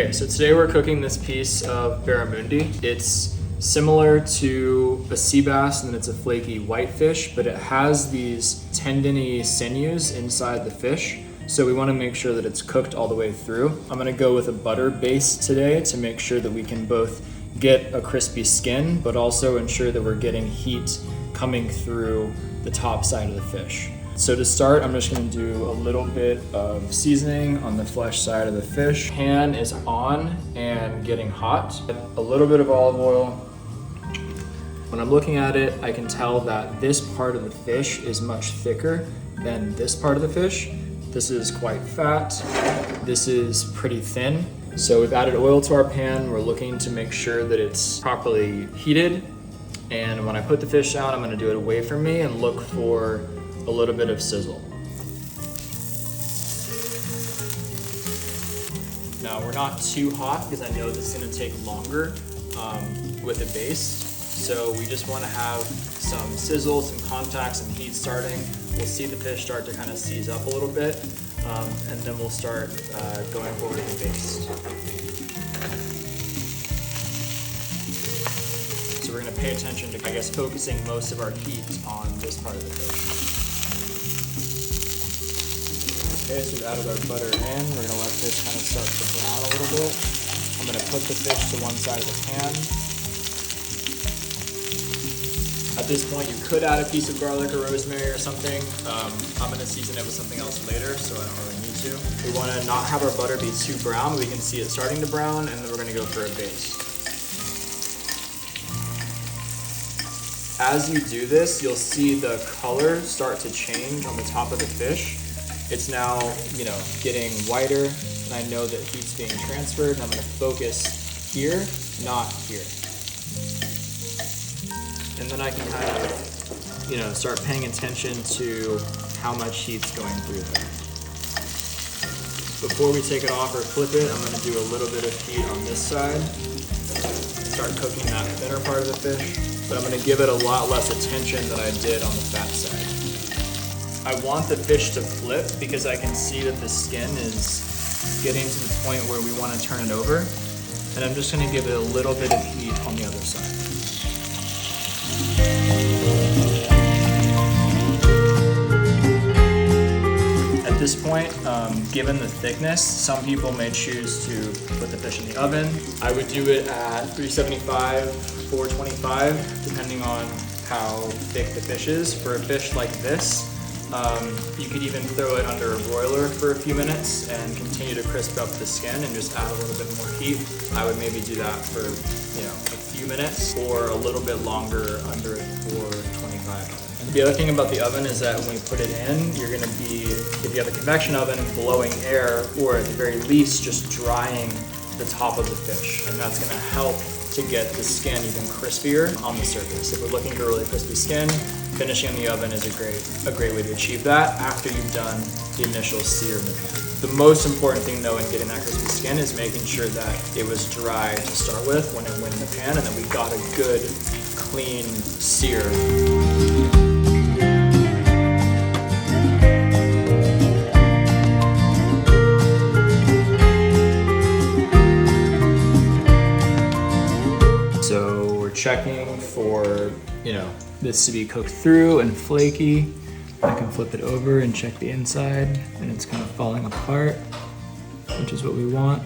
Okay, so today we're cooking this piece of barramundi. It's similar to a sea bass and then it's a flaky white fish, but it has these tendony sinews inside the fish. So we want to make sure that it's cooked all the way through. I'm going to go with a butter baste today to make sure that we can both get a crispy skin, but also ensure that we're getting heat coming through the top side of the fish. So to start, I'm just going to do a little bit of seasoning on the flesh side of the fish. Pan is on and getting hot. A little bit of olive oil. When I'm looking at it, I can tell that this part of the fish is much thicker than this part of the fish. This is quite fat. This is pretty thin. So we've added oil to our pan. We're looking to make sure that it's properly heated. And when I put the fish down, I'm going to do it away from me and look for a little bit of sizzle. Now we're not too hot because I know this is going to take longer with the baste. So we just want to have some sizzle, some contact, some heat starting. We'll see the fish start to kind of seize up a little bit, and then we'll start going forward with the baste. So we're going to pay attention to, I guess, focusing most of our heat on this part of the fish. Okay, so we've added our butter in. We're going to let this kind of start to brown a little bit. I'm going to put the fish to one side of the pan. At this point, you could add a piece of garlic or rosemary or something. I'm going to season it with something else later, so I don't really need to. We want to not have our butter be too brown, but we can see it starting to brown, and then we're going to go for a baste. As you do this, you'll see the color start to change on the top of the fish. It's now, getting whiter, and I know that heat's being transferred, and I'm going to focus here, not here. And then I can kind of, start paying attention to how much heat's going through there. Before we take it off or flip it, I'm going to do a little bit of heat on this side. Start cooking that thinner part of the fish, but I'm going to give it a lot less attention than I did on the fat side. I want the fish to flip because I can see that the skin is getting to the point where we want to turn it over, and I'm just going to give it a little bit of heat on the other side. At this point, given the thickness, some people may choose to put the fish in the oven. I would do it at 375, 425, depending on how thick the fish is. For a fish like this, you could even throw it under a broiler for a few minutes and continue to crisp up the skin and just add a little bit more heat. I would maybe do that for, a few minutes or a little bit longer under it for 25. And the other thing about the oven is that when we put it in, you're going to be, if you have a convection oven, blowing air, or at the very least just drying the top of the fish. And that's going to help to get the skin even crispier on the surface. If we're looking for really crispy skin, finishing in the oven is a great way to achieve that after you've done the initial sear in the pan. The most important thing though in getting that crispy skin is making sure that it was dry to start with when it went in the pan, and that we got a good, clean sear. So we're checking for, this to be cooked through and flaky. I can flip it over and check the inside, and it's kind of falling apart, which is what we want.